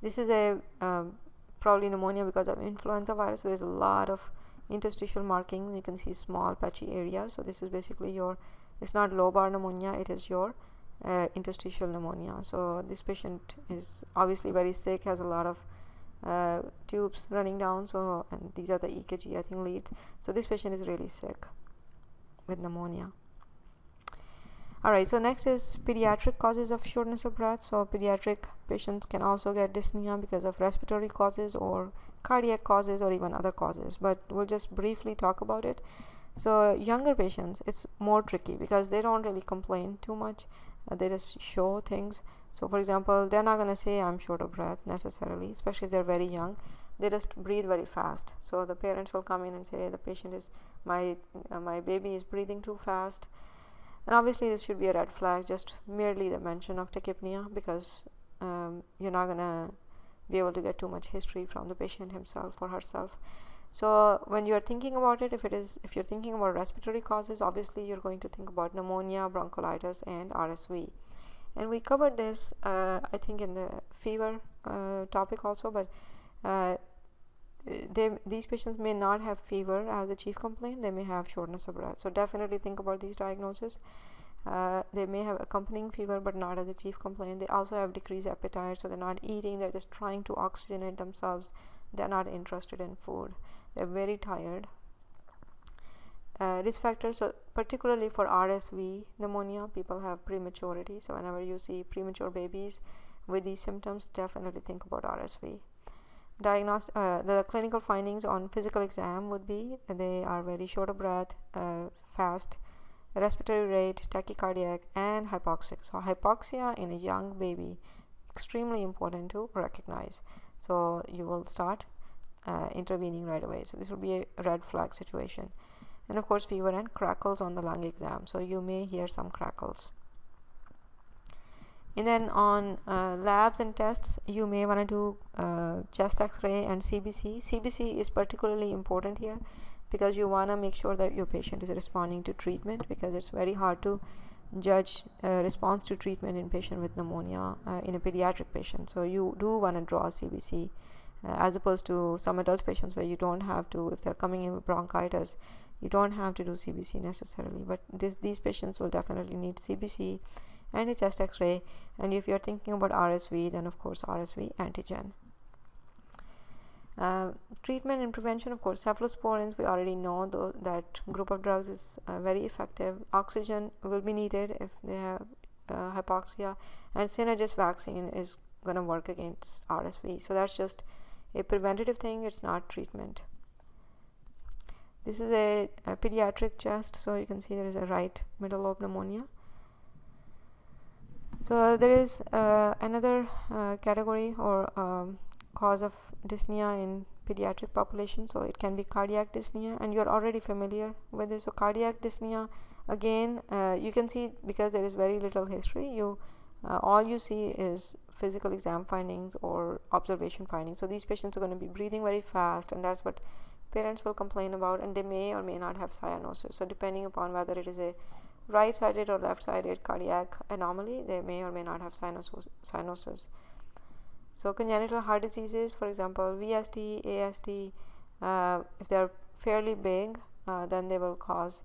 This is a probably pneumonia because of influenza virus. So there's a lot of interstitial markings. You can see small patchy areas. So this is basically your, it's not lobar pneumonia, it is your interstitial pneumonia. So this patient is obviously very sick, has a lot of tubes running down. So, and these are the EKG I think leads. So this patient is really sick with pneumonia. Alright, so next is pediatric causes of shortness of breath. So pediatric patients can also get dyspnea because of respiratory causes or cardiac causes or even other causes, but we'll just briefly talk about it. So younger patients, it's more tricky because they don't really complain too much. They just show things. So for example, they're not going to say I'm short of breath necessarily, especially if they're very young. They just breathe very fast. So the parents will come in and say the patient is, my baby is breathing too fast. And obviously this should be a red flag, just merely the mention of tachypnea, because you're not going to be able to get too much history from the patient himself or herself. So when you're thinking about it, if you're thinking about respiratory causes, obviously you're going to think about pneumonia, bronchiolitis, and RSV. And we covered this I think in the fever topic also, but these patients may not have fever as the chief complaint. They may have shortness of breath. So definitely think about these diagnoses. They may have accompanying fever but not as a chief complaint. They also have decreased appetite, so they're not eating, they're just trying to oxygenate themselves. They're not interested in food. They're very tired. Risk factors, so particularly for RSV pneumonia, people have prematurity. So whenever you see premature babies with these symptoms, definitely think about RSV. The clinical findings on physical exam would be they are very short of breath, fast respiratory rate, tachycardiac, and hypoxic. So hypoxia in a young baby, extremely important to recognize. So you will start intervening right away. So this will be a red flag situation. And of course fever and crackles on the lung exam. So you may hear some crackles. And then on labs and tests, you may want to do chest x-ray and CBC. CBC is particularly important here because you want to make sure that your patient is responding to treatment, because it's very hard to judge response to treatment in patient with pneumonia in a pediatric patient. So you do want to draw CBC as opposed to some adult patients where you don't have to. If they're coming in with bronchitis, you don't have to do CBC necessarily, but these patients will definitely need CBC and a chest x-ray. And if you're thinking about RSV, then of course RSV antigen. Treatment and prevention, of course, cephalosporins, we already know that group of drugs is very effective. Oxygen will be needed if they have hypoxia, and Synagis vaccine is going to work against RSV. So that's just a preventative thing, it's not treatment. This is a pediatric chest, so you can see there is a right middle lobe pneumonia. So there is another category or cause of dyspnea in pediatric population. So it can be cardiac dyspnea, and you're already familiar with this. So cardiac dyspnea, again, you can see because there is very little history, all you see is physical exam findings or observation findings. So these patients are going to be breathing very fast, and that's what parents will complain about, and they may or may not have cyanosis. So depending upon whether it is a right-sided or left-sided cardiac anomaly, they may or may not have cyanosis. So congenital heart diseases, for example, VSD, ASD, if they're fairly big, then they will cause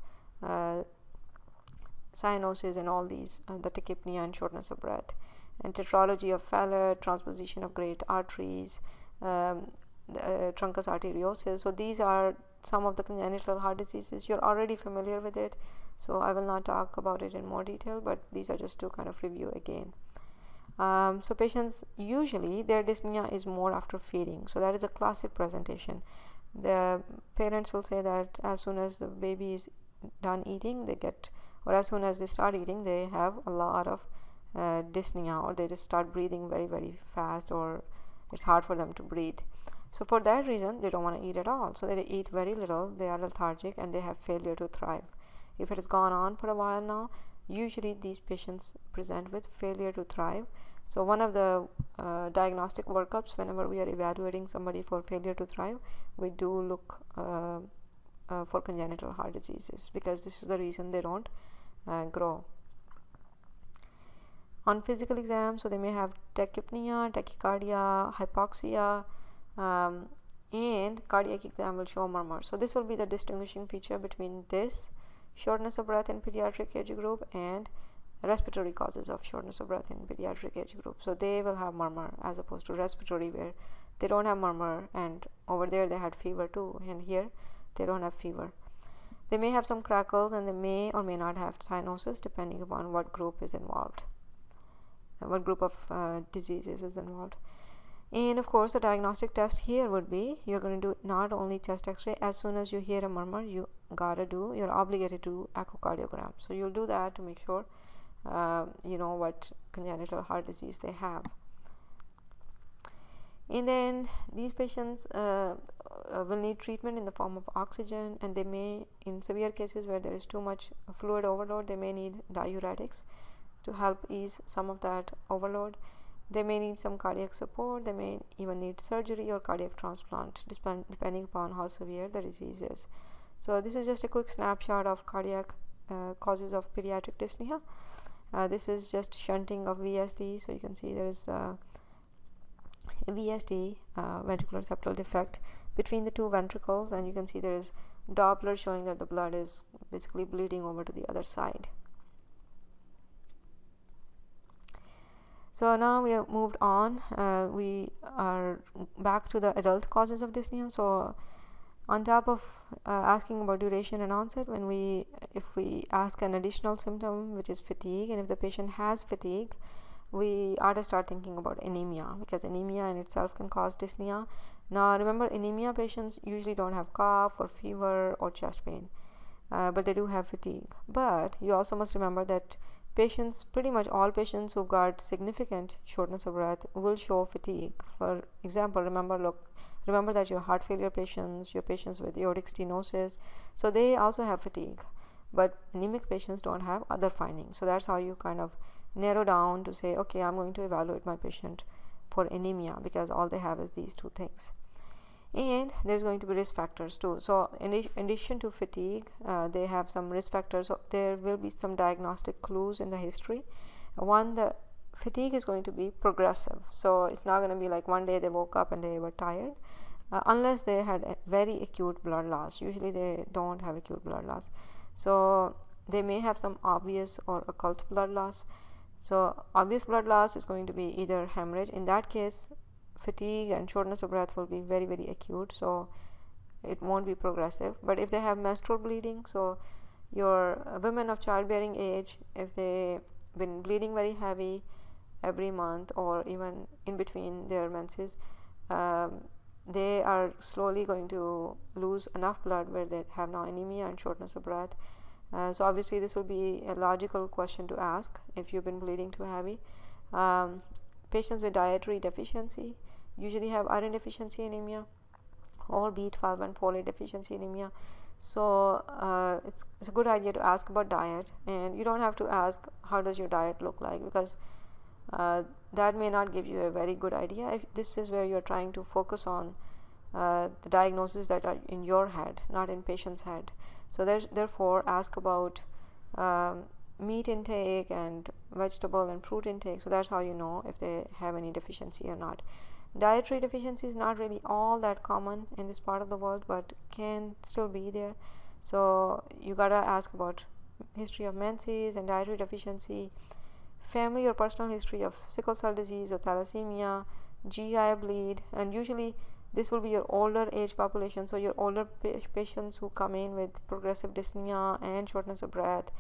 cyanosis and all these, the tachypnea and shortness of breath. And tetralogy of Fallot, transposition of great arteries, truncus arteriosus. So these are some of the congenital heart diseases. You're already familiar with it, so I will not talk about it in more detail, but these are just to kind of review again. So patients, usually their dyspnea is more after feeding. So that is a classic presentation. The parents will say that as soon as the baby is done eating, they get, or as soon as they start eating, they have a lot of dyspnea, or they just start breathing very, very fast, or it's hard for them to breathe. So for that reason, they don't want to eat at all. So they eat very little, they are lethargic, and they have failure to thrive. If it has gone on for a while now, usually these patients present with failure to thrive. So one of the diagnostic workups, whenever we are evaluating somebody for failure to thrive, we do look for congenital heart diseases, because this is the reason they don't grow. On physical exam, so they may have tachypnea, tachycardia, hypoxia, and cardiac exam will show murmur. So this will be the distinguishing feature between this shortness of breath in pediatric age group and respiratory causes of shortness of breath in pediatric age group. So they will have murmur as opposed to respiratory, where they don't have murmur, and over there they had fever too, and here they don't have fever. They may have some crackles, and they may or may not have cyanosis depending upon what group is involved, what group of diseases is involved. And of course, the diagnostic test here would be, you're going to do not only chest x-ray. As soon as you hear a murmur, you're obligated to do echocardiogram. So you'll do that to make sure you know what congenital heart disease they have. And then these patients will need treatment in the form of oxygen, and they may, in severe cases where there is too much fluid overload, they may need diuretics to help ease some of that overload. They may need some cardiac support. They may even need surgery or cardiac transplant, depending upon how severe the disease is. So this is just a quick snapshot of cardiac causes of pediatric dyspnea. This is just shunting of VSD. So you can see there is VSD, ventricular septal defect, between the two ventricles, and you can see there is Doppler showing that the blood is basically bleeding over to the other side. So now we have moved on. We are back to the adult causes of dyspnea. So on top of asking about duration and onset, if we ask an additional symptom, which is fatigue, and if the patient has fatigue, we ought to start thinking about anemia, because anemia in itself can cause dyspnea. Now remember, anemia patients usually don't have cough or fever or chest pain, but they do have fatigue. But you also must remember that patients, pretty much all patients who've got significant shortness of breath will show fatigue. For example, remember that your heart failure patients, your patients with aortic stenosis, so they also have fatigue, but anemic patients don't have other findings. So that's how you kind of narrow down to say, okay, I'm going to evaluate my patient for anemia because all they have is these two things. And there's going to be risk factors too. So in addition to fatigue, they have some risk factors. So there will be some diagnostic clues in the history. One, the fatigue is going to be progressive. So it's not going to be like one day they woke up and they were tired, unless they had a very acute blood loss. Usually they don't have acute blood loss. So they may have some obvious or occult blood loss. So obvious blood loss is going to be either hemorrhage. In that case, fatigue and shortness of breath will be very, very acute, so it won't be progressive. But if they have menstrual bleeding, so your women of childbearing age, if they've been bleeding very heavy every month or even in between their menses, they are slowly going to lose enough blood where they have now anemia and shortness of breath. So obviously this will be a logical question to ask if you've been bleeding too heavy. Patients with dietary deficiency usually have iron deficiency anemia or B12 and folate deficiency anemia. So it's a good idea to ask about diet, and you don't have to ask how does your diet look like, because that may not give you a very good idea. If this is where you're trying to focus on the diagnoses that are in your head, not in patient's head. So therefore ask about meat intake and vegetable and fruit intake. So that's how you know if they have any deficiency or not. Dietary deficiency is not really all that common in this part of the world, but can still be there. So you gotta ask about history of menses and dietary deficiency, family or personal history of sickle cell disease or thalassemia, GI bleed, and usually this will be your older age population. So your older patients who come in with progressive dyspnea and shortness of breath,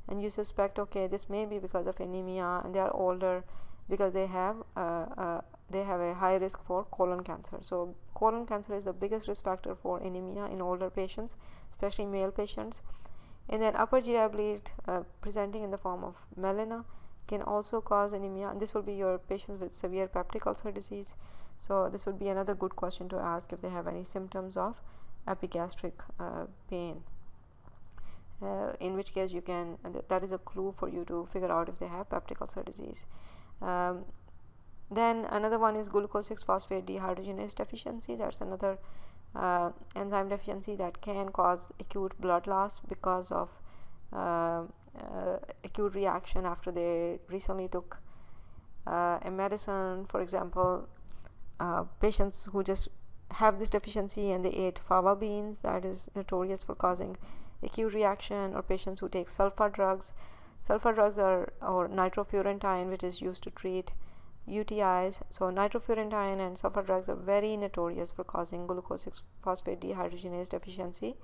and you suspect, okay, this may be because of anemia, and they are older because they have a high risk for colon cancer. So colon cancer is the biggest risk factor for anemia in older patients, especially male patients. And then upper GI bleed presenting in the form of melena can also cause anemia, and this will be your patients with severe peptic ulcer disease. So this would be another good question to ask if they have any symptoms of epigastric pain, in which case you can, that is a clue for you to figure out if they have peptic ulcer disease. Then another one is glucose 6-phosphate dehydrogenase deficiency. That's another enzyme deficiency that can cause acute blood loss because of acute reaction after they recently took a medicine, for example, patients who just have this deficiency and they ate fava beans, that is notorious for causing acute reaction, or patients who take sulfa drugs. Sulfa drugs are, or nitrofurantoin, which is used to treat UTIs. So nitrofurantoin and sulfa drugs are very notorious for causing glucose 6-phosphate dehydrogenase deficiency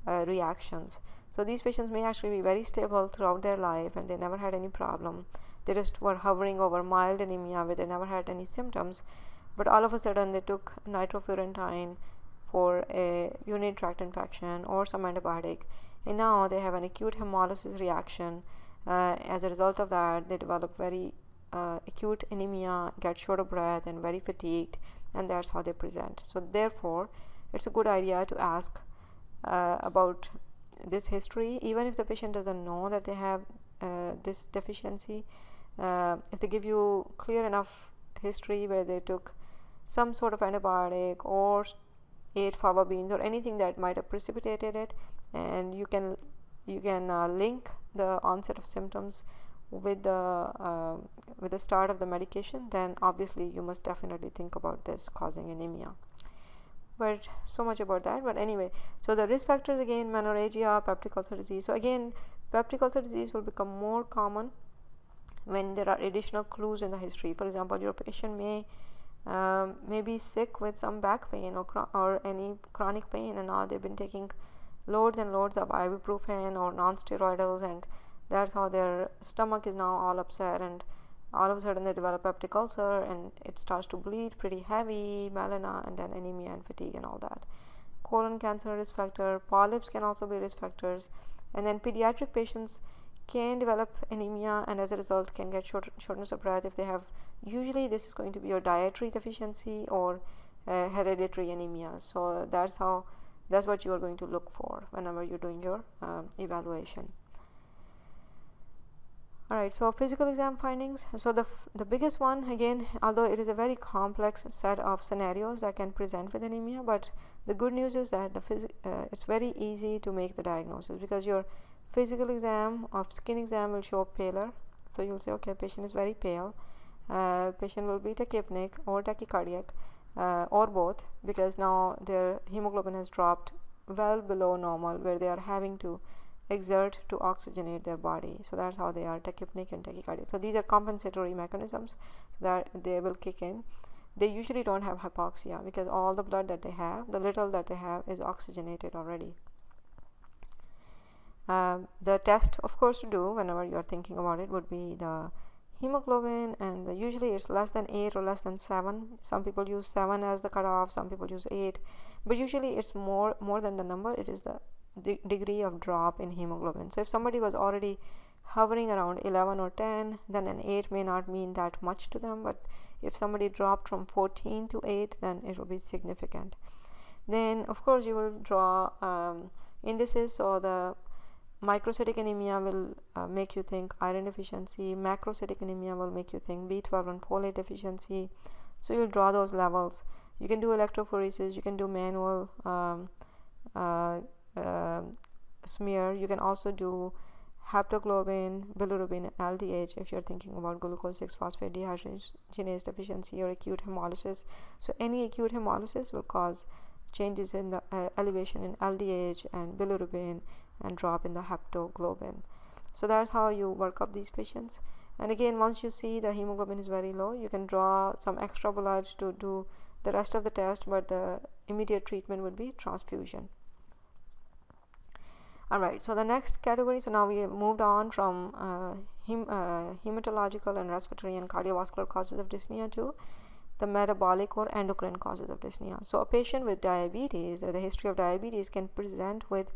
reactions. So these patients may actually be very stable throughout their life and they never had any problem. They just were hovering over mild anemia where they never had any symptoms, but all of a sudden they took nitrofurantoin for a urinary tract infection or some antibiotic, and now they have an acute hemolysis reaction. As a result of that, they develop very acute anemia, get short of breath and very fatigued, and that's how they present. So therefore it's a good idea to ask about this history, even if the patient doesn't know that they have this deficiency. If they give you clear enough history where they took some sort of antibiotic or ate fava beans or anything that might have precipitated it, and you can link the onset of symptoms with the start of the medication, then obviously you must definitely think about this causing anemia. But so much about that. But anyway, so the risk factors, again, menorrhagia, peptic ulcer disease. So again, peptic ulcer disease will become more common when there are additional clues in the history. For example, your patient may be sick with some back pain or any chronic pain, and now they've been taking loads and loads of ibuprofen or non-steroidals, and that's how their stomach is now all upset, and all of a sudden they develop peptic ulcer and it starts to bleed pretty heavy, melena, and then anemia and fatigue and all that. Colon cancer risk factor, polyps can also be risk factors, and then pediatric patients can develop anemia and as a result can get shortness of breath if they have, usually this is going to be your dietary deficiency or hereditary anemia. So that's what you are going to look for whenever you're doing your evaluation. Alright, so physical exam findings. So the biggest one, again, although it is a very complex set of scenarios that can present with anemia, but the good news is that it's very easy to make the diagnosis, because your physical exam of skin exam will show paler. So you'll say, okay, patient is very pale. Patient will be tachypneic or tachycardiac or both, because now their hemoglobin has dropped well below normal, where they are having to exert to oxygenate their body. So that's how they are tachypneic and tachycardiac. So these are compensatory mechanisms that they will kick in. They usually don't have hypoxia because all the blood that they have, the little that they have, is oxygenated already. The test, of course, to do whenever you're thinking about it would be the hemoglobin, and usually it's less than 8 or less than 7. Some people use 7 as the cutoff, some people use 8, but usually it's more than the number. It is the degree of drop in hemoglobin. So if somebody was already hovering around 11 or 10, then an 8 may not mean that much to them, but if somebody dropped from 14 to 8, then it will be significant. Then of course you will draw indices. So the microcytic anemia will make you think iron deficiency, macrocytic anemia will make you think B12 and folate deficiency. So you'll draw those levels. You can do electrophoresis, you can do manual smear. You can also do haptoglobin, bilirubin, and LDH if you're thinking about glucose 6-phosphate dehydrogenase deficiency or acute hemolysis. So any acute hemolysis will cause changes in the elevation in LDH and bilirubin and drop in the haptoglobin. So that's how you work up these patients. And again, once you see the hemoglobin is very low, you can draw some extra blood to do the rest of the test, but the immediate treatment would be transfusion. Alright, so the next category, so now we have moved on from hematological and respiratory and cardiovascular causes of dyspnea to the metabolic or endocrine causes of dyspnea. So a patient with diabetes or the history of diabetes can present with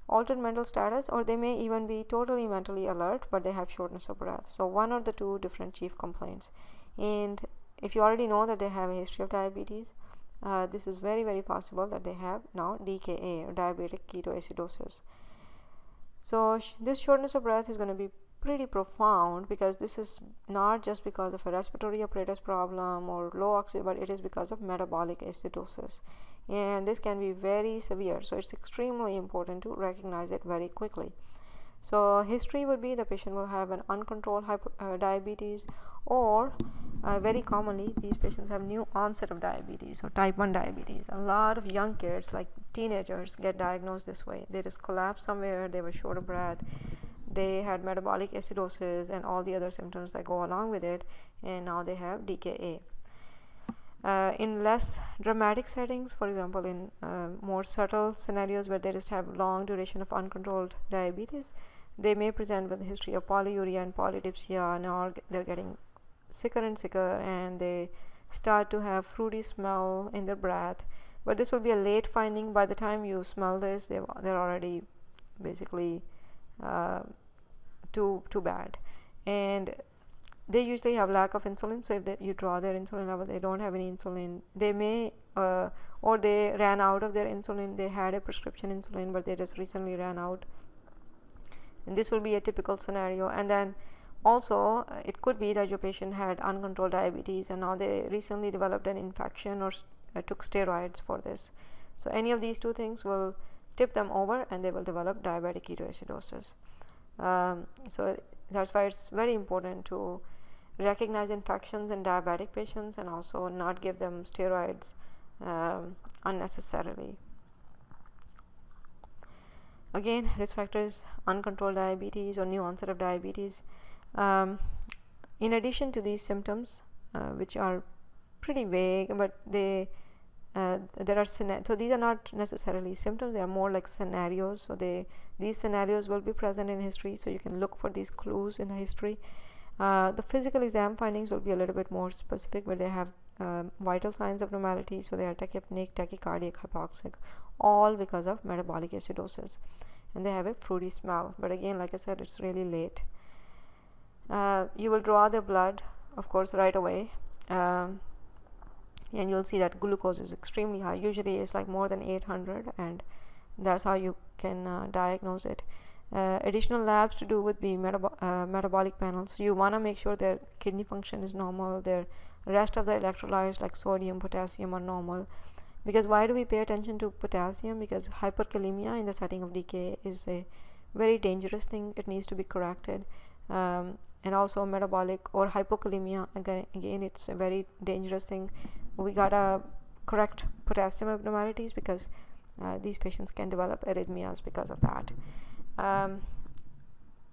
altered mental status, or they may even be totally mentally alert, but they have shortness of breath. So one or the two different chief complaints. And if you already know that they have a history of diabetes, this is very, very possible that they have now DKA, or diabetic ketoacidosis. So this shortness of breath is going to be pretty profound, because this is not just because of a respiratory apparatus problem or low oxygen, but it is because of metabolic acidosis, and this can be very severe. So it's extremely important to recognize it very quickly. So history would be the patient will have an uncontrolled diabetes, or very commonly these patients have new onset of diabetes or type 1 diabetes. A lot of young kids, like teenagers, get diagnosed this way. They just collapse somewhere, they were short of breath, they had metabolic acidosis and all the other symptoms that go along with it, and now they have DKA. In less dramatic settings, for example in more subtle scenarios where they just have long duration of uncontrolled diabetes, they may present with a history of polyuria and polydipsia. Now they're getting sicker and sicker, and they start to have fruity smell in their breath, but this will be a late finding. By the time you smell this, they're already basically too bad, and they usually have lack of insulin. So if you draw their insulin level, they don't have any insulin. They may or they ran out of their insulin. They had a prescription insulin, but they just recently ran out, and this will be a typical scenario. And then also it could be that your patient had uncontrolled diabetes, and now they recently developed an infection or took steroids for this. So any of these two things will tip them over, and they will develop diabetic ketoacidosis. So that's why it's very important to recognize infections in diabetic patients and also not give them steroids unnecessarily. Again, risk factors: uncontrolled diabetes or new onset of diabetes. In addition to these symptoms, which are pretty vague, but there are so these are not necessarily symptoms, they are more like scenarios. So these scenarios will be present in history, so you can look for these clues in the history. The physical exam findings will be a little bit more specific, where they have vital signs of normality. So they are tachypneic, tachycardic, hypoxic, all because of metabolic acidosis, and they have a fruity smell. But again, like I said, it's really late. You will draw their blood, of course, right away, and you'll see that glucose is extremely high. Usually it's like more than 800, and that's how you can diagnose it. Additional labs to do would be metabolic panels. So you want to make sure their kidney function is normal, their rest of the electrolytes like sodium, potassium are normal. Because why do we pay attention to potassium? Because hyperkalemia in the setting of DKA is a very dangerous thing. It needs to be corrected. And also metabolic or hypokalemia, again it's a very dangerous thing. We gotta correct potassium abnormalities, because these patients can develop arrhythmias because of that.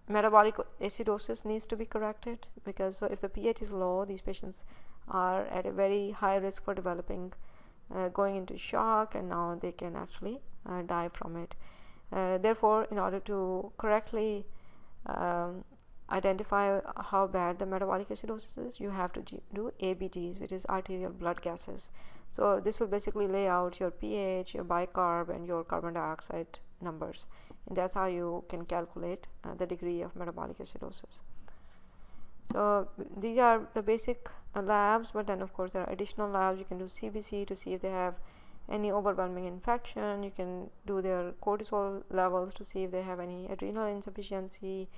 Metabolic acidosis needs to be corrected, because so if the pH is low, these patients are at a very high risk for developing going into shock, and now they can actually die from it. Therefore, in order to correctly identify how bad the metabolic acidosis is, you have to do ABGs, which is arterial blood gases. So this will basically lay out your pH, your bicarb, and your carbon dioxide numbers, and that's how you can calculate the degree of metabolic acidosis. So these are the basic labs, but then of course there are additional labs. You can do CBC to see if they have any overwhelming infection. You can do their cortisol levels to see if they have any adrenal insufficiency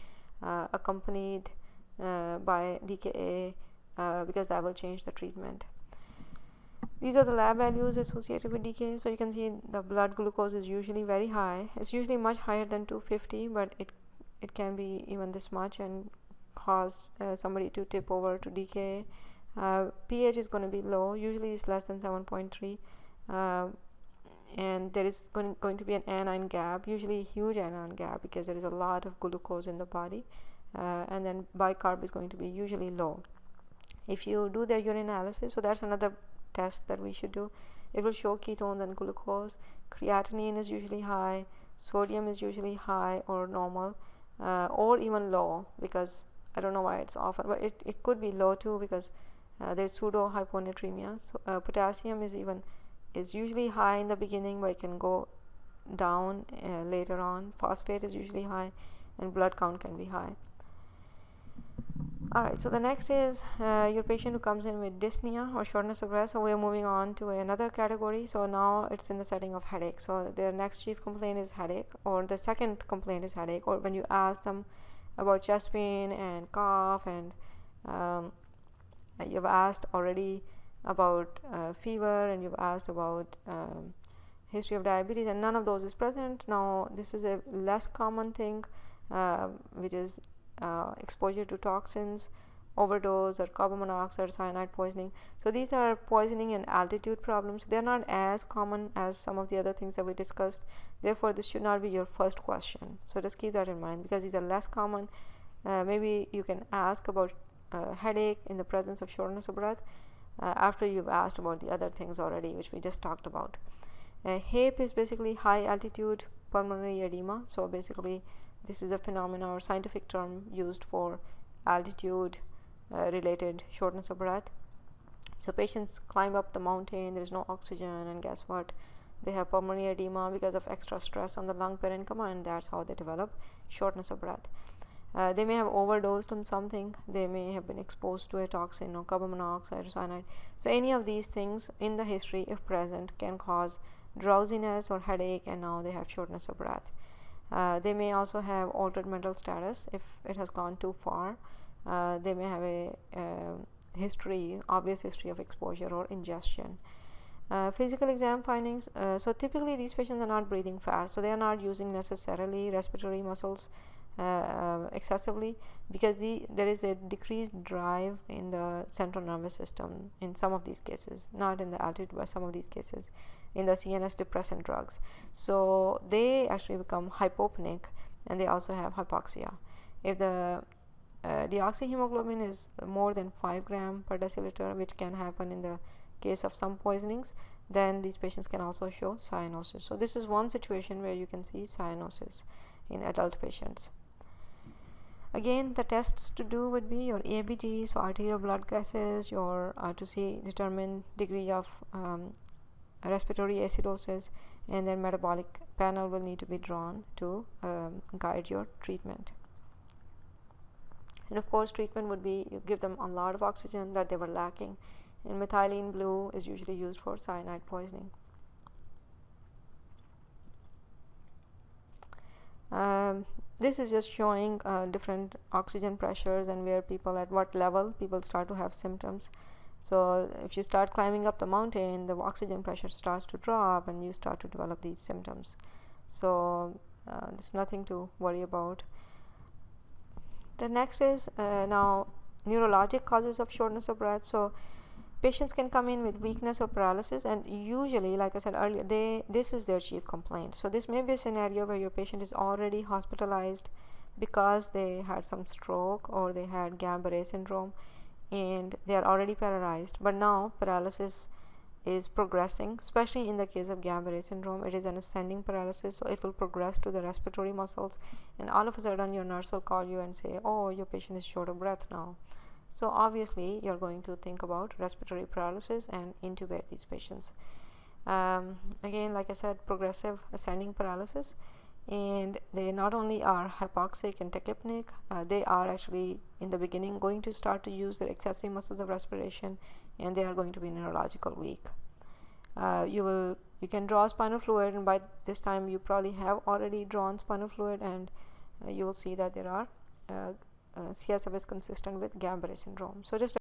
accompanied by DKA, because that will change the treatment. These are the lab values associated with DKA. So you can see the blood glucose is usually very high. It's usually much higher than 250, but it can be even this much and cause somebody to tip over to DKA. pH is going to be low. Usually it's less than 7.3, and there is going to be an anion gap, usually a huge anion gap, because there is a lot of glucose in the body, and then bicarb is going to be usually low. If you do the urine analysis, so that's another test that we should do. It will show ketones and glucose. Creatinine is usually high, sodium is usually high or normal, or even low, because I don't know why it's often, but it could be low too, because there's pseudo hyponatremia. So potassium is usually high in the beginning, but it can go down later on. Phosphate is usually high, and blood count can be high. Alright, so the next is your patient who comes in with dyspnea or shortness of breath. So we are moving on to another category. So now it's in the setting of headache. So their next chief complaint is headache, or the second complaint is headache, or when you ask them about chest pain and cough, and you've asked already about fever, and you've asked about history of diabetes, and none of those is present. Now this is a less common thing. which is exposure to toxins, overdose, or carbon monoxide, cyanide poisoning. So these are poisoning and altitude problems. They're not as common as some of the other things that we discussed. Therefore, this should not be your first question. So just keep that in mind, because these are less common. Maybe you can ask about headache in the presence of shortness of breath after you've asked about the other things already, which we just talked about. HAPE is basically high altitude pulmonary edema. So basically, this is a phenomenon or scientific term used for altitude related shortness of breath. So patients climb up the mountain, there is no oxygen, and guess what? They have pulmonary edema because of extra stress on the lung parenchyma, and that's how they develop shortness of breath. They may have overdosed on something. They may have been exposed to a toxin or carbon monoxide or cyanide. So any of these things in the history, if present, can cause drowsiness or headache, and now they have shortness of breath. They may also have altered mental status if it has gone too far. They may have a obvious history of exposure or ingestion. Physical exam findings. So typically these patients are not breathing fast, so they are not using necessarily respiratory muscles excessively, because there is a decreased drive in the central nervous system in some of these cases, not in the altitude, but some of these cases in the CNS depressant drugs. So they actually become hypopneic, and they also have hypoxia. If the deoxyhemoglobin is more than 5 gram per deciliter, which can happen in the case of some poisonings, then these patients can also show cyanosis. So this is one situation where you can see cyanosis in adult patients. Again, the tests to do would be your ABG, so arterial blood gases, your to determine degree of respiratory acidosis, and then metabolic panel will need to be drawn to guide your treatment. And of course, treatment would be you give them a lot of oxygen that they were lacking, and methylene blue is usually used for cyanide poisoning. This is just showing different oxygen pressures and where people, at what level people start to have symptoms. So if you start climbing up the mountain, the oxygen pressure starts to drop and you start to develop these symptoms. So there's nothing to worry about. The next is now neurologic causes of shortness of breath. So patients can come in with weakness or paralysis, and usually, like I said earlier, this is their chief complaint. So this may be a scenario where your patient is already hospitalized because they had some stroke or they had Guillain-Barré syndrome, and they are already paralyzed, but now paralysis is progressing. Especially in the case of Guillain-Barré syndrome, it is an ascending paralysis, so it will progress to the respiratory muscles, and all of a sudden your nurse will call you and say, oh, your patient is short of breath now. So obviously you're going to think about respiratory paralysis and intubate these patients. Again, like I said, progressive ascending paralysis, and they not only are hypoxic and tachypneic, they are actually in the beginning going to start to use their accessory muscles of respiration, and they are going to be neurological weak. You can draw spinal fluid, and by this time you probably have already drawn spinal fluid, and you will see that there are CSF is consistent with Guillain-Barré syndrome. So just